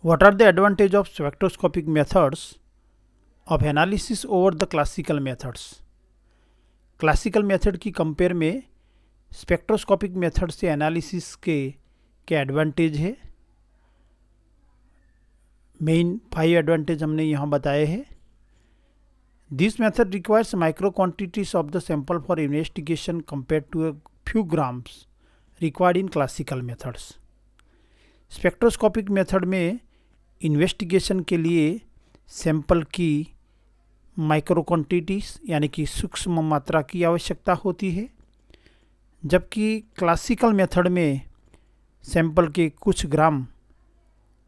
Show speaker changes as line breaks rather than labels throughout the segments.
What are the advantage of spectroscopic methods of analysis over the classical methods? Classical method की compare में spectroscopic method से analysis के क्या advantage है? Main 5 advantage हमने यहाँ बताए हैं. This method requires micro quantities of the sample for investigation compare to a few grams required in classical methods. Spectroscopic method में इन्वेस्टिगेशन के लिए सैंपल की माइक्रो क्वांटिटीज यानी कि सूक्ष्म मात्रा की आवश्यकता होती है, जबकि क्लासिकल मेथड में सैंपल के कुछ ग्राम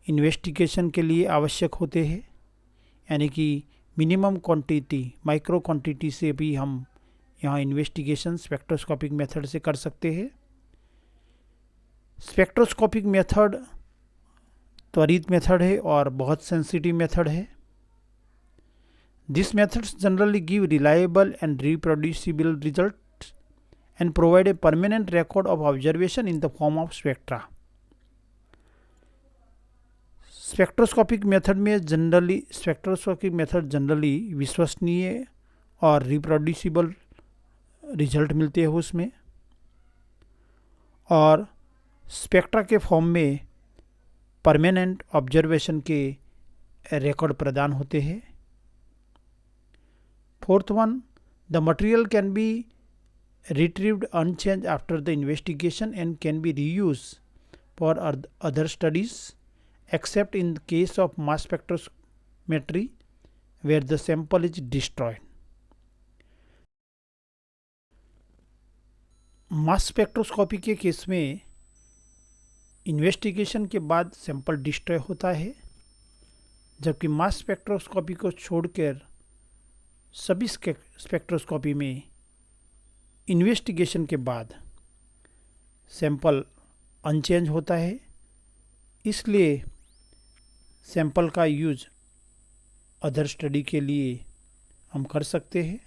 इन्वेस्टिगेशन के लिए आवश्यक होते हैं. यानी कि मिनिमम क्वांटिटी माइक्रो क्वांटिटी से भी हम यहाँ इन्वेस्टिगेशन स्पेक्ट्रोस्कोपिक मेथड से कर सकते हैं. स्पेक्ट्रोस्कोपिक मेथड त्वरित मेथड है और बहुत सेंसिटिव मेथड है. This methods generally give reliable and reproducible result and provide a permanent record of observation in the form of spectra. Spectroscopic method generally विश्वसनीय और रिप्रोड्यूसिबल रिजल्ट मिलते हैं उसमें, और स्पेक्ट्रा के फॉर्म में परमानेंट ऑब्जर्वेशन के रिकॉर्ड प्रदान होते हैं. Fourth one, the material can be retrieved unchange after the investigation and can be reuse for other studies except in the case of mass spectrometry where the sample is destroyed. Mass spectroscopy के case में investigation के बाद sample destroy होता है, जबकि mass spectroscopy को छोड़कर सभी स्पेक्ट्रोस्कोपी में इन्वेस्टिगेशन के बाद सैंपल अनचेंज होता है. इसलिए सैंपल का यूज अदर स्टडी के लिए हम कर सकते हैं.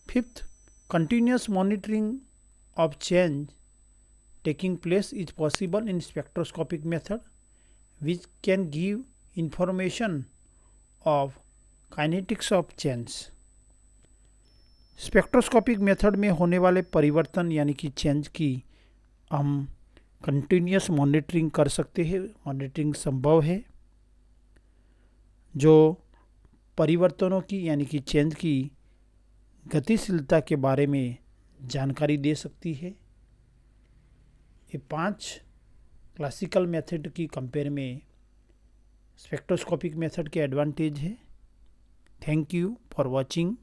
Fifth, continuous monitoring of change taking place is possible in spectroscopic method which can give information of kinetics of change. Spectroscopic method में होने वाले परिवर्तन यानी कि चेंज की हम कंटिन्यूस मॉनिटरिंग कर सकते हैं. मॉनिटरिंग संभव है जो परिवर्तनों की यानी कि चेंज की गतिशीलता के बारे में जानकारी दे सकती है. ये 5 क्लासिकल मेथड की कंपेयर में स्पेक्ट्रोस्कोपिक मेथड के एडवांटेज है. Thank you for watching.